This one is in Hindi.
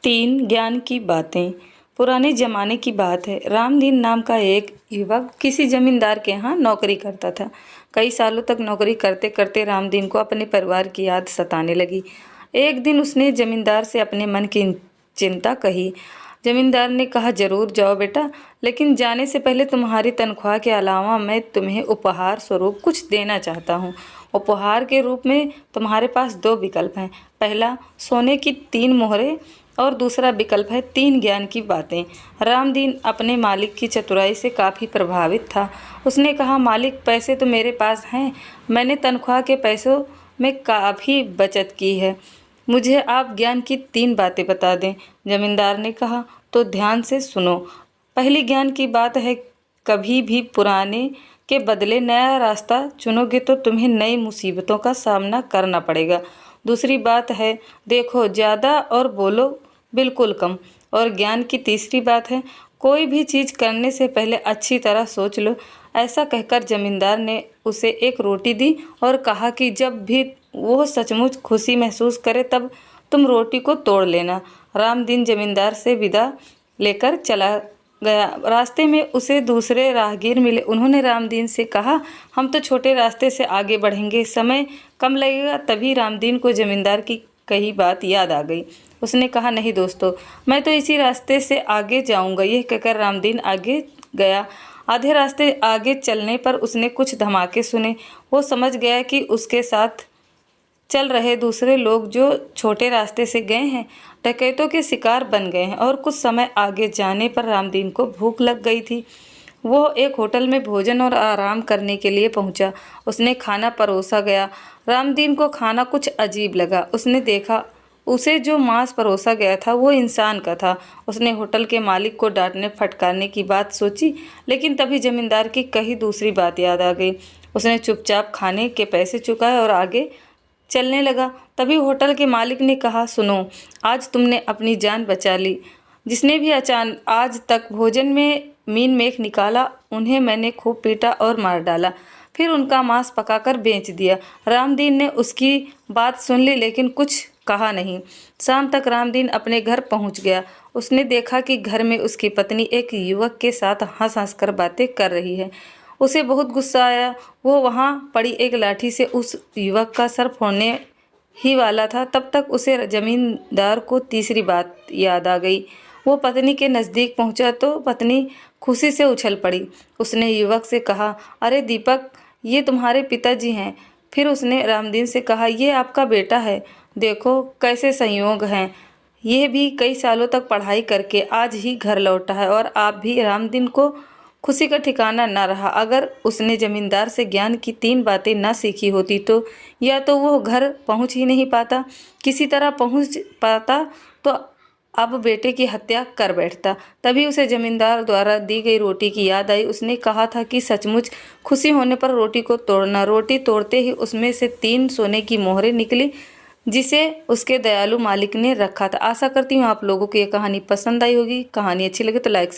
तीन ज्ञान की बातें। पुराने जमाने की बात है। रामदीन नाम का एक युवक किसी जमींदार के यहाँ नौकरी करता था। कई सालों तक नौकरी करते करते रामदीन को अपने परिवार की याद सताने लगी। एक दिन उसने जमींदार से अपने मन की चिंता कही। जमींदार ने कहा, जरूर जाओ बेटा, लेकिन जाने से पहले तुम्हारी तनख्वाह के अलावा मैं तुम्हें उपहार स्वरूप कुछ देना चाहता हूँ। उपहार के रूप में तुम्हारे पास दो विकल्प हैं। पहला, सोने की 3 मोहरें और दूसरा विकल्प है 3 ज्ञान की बातें। रामदीन अपने मालिक की चतुराई से काफ़ी प्रभावित था। उसने कहा, मालिक, पैसे तो मेरे पास हैं, मैंने तनख्वाह के पैसों में काफ़ी बचत की है, मुझे आप ज्ञान की 3 बातें बता दें। जमींदार ने कहा, तो ध्यान से सुनो। पहली ज्ञान की बात है, कभी भी पुराने के बदले नया रास्ता चुनोगे तो तुम्हें नई मुसीबतों का सामना करना पड़ेगा। दूसरी बात है, देखो ज़्यादा और बोलो बिल्कुल कम। और ज्ञान की तीसरी बात है, कोई भी चीज़ करने से पहले अच्छी तरह सोच लो। ऐसा कहकर जमींदार ने उसे एक रोटी दी और कहा कि जब भी वो सचमुच खुशी महसूस करे तब तुम रोटी को तोड़ लेना। रामदीन जमींदार से विदा लेकर चला गया। रास्ते में उसे दूसरे राहगीर मिले। उन्होंने रामदीन से कहा, हम तो छोटे रास्ते से आगे बढ़ेंगे, समय कम लगेगा। तभी रामदीन को जमींदार की कही बात याद आ गई। उसने कहा, नहीं दोस्तों, मैं तो इसी रास्ते से आगे जाऊंगा। यह कहकर रामदीन आगे गया। आधे रास्ते आगे चलने पर उसने कुछ धमाके सुने। वो समझ गया कि उसके साथ चल रहे दूसरे लोग जो छोटे रास्ते से गए हैं, डकैतों के शिकार बन गए हैं। और कुछ समय आगे जाने पर रामदीन को भूख लग गई थी। वो एक होटल में भोजन और आराम करने के लिए पहुंचा। उसने खाना परोसा गया। रामदीन को खाना कुछ अजीब लगा। उसने देखा उसे जो मांस परोसा गया था वो इंसान का था। उसने होटल के मालिक को डांटने फटकारने की बात सोची, लेकिन तभी जमींदार की कही दूसरी बात याद आ गई। उसने चुपचाप खाने के पैसे चुकाए और आगे चलने लगा। तभी होटल के मालिक ने कहा, सुनो, आज तुमने अपनी जान बचा ली। जिसने भी अचानक आज तक भोजन में मीन मेख निकाला, उन्हें मैंने खूब पीटा और मार डाला, फिर उनका मांस पकाकर बेच दिया। रामदीन ने उसकी बात सुन ली, लेकिन कुछ कहा नहीं। शाम तक रामदीन अपने घर पहुंच गया। उसने देखा कि घर में उसकी पत्नी एक युवक के साथ हंस हंस कर बातें कर रही है। उसे बहुत गुस्सा आया। वो वहां पड़ी एक लाठी से उस युवक का सर फोड़ने ही वाला था। तब तक उसे जमींदार को तीसरी बात याद आ गई। वो पत्नी के नज़दीक पहुंचा तो पत्नी खुशी से उछल पड़ी। उसने युवक से कहा, अरे दीपक, ये तुम्हारे पिताजी हैं। फिर उसने रामदीन से कहा, ये आपका बेटा है। देखो कैसे संयोग हैं, ये भी कई सालों तक पढ़ाई करके आज ही घर लौटा है और आप भी। रामदीन को खुशी का ठिकाना न रहा। अगर उसने जमींदार से ज्ञान की 3 बातें न सीखी होती तो या तो वो घर पहुंच ही नहीं पाता, किसी तरह पहुंच पाता तो अब बेटे की हत्या कर बैठता। तभी उसे जमींदार द्वारा दी गई रोटी की याद आई। उसने कहा था कि सचमुच खुशी होने पर रोटी को तोड़ना। रोटी तोड़ते ही उसमें से 3 सोने की मोहरें निकली, जिसे उसके दयालु मालिक ने रखा था। आशा करती हूँ आप लोगों को ये कहानी पसंद आई होगी। कहानी अच्छी लगे तो लाइक से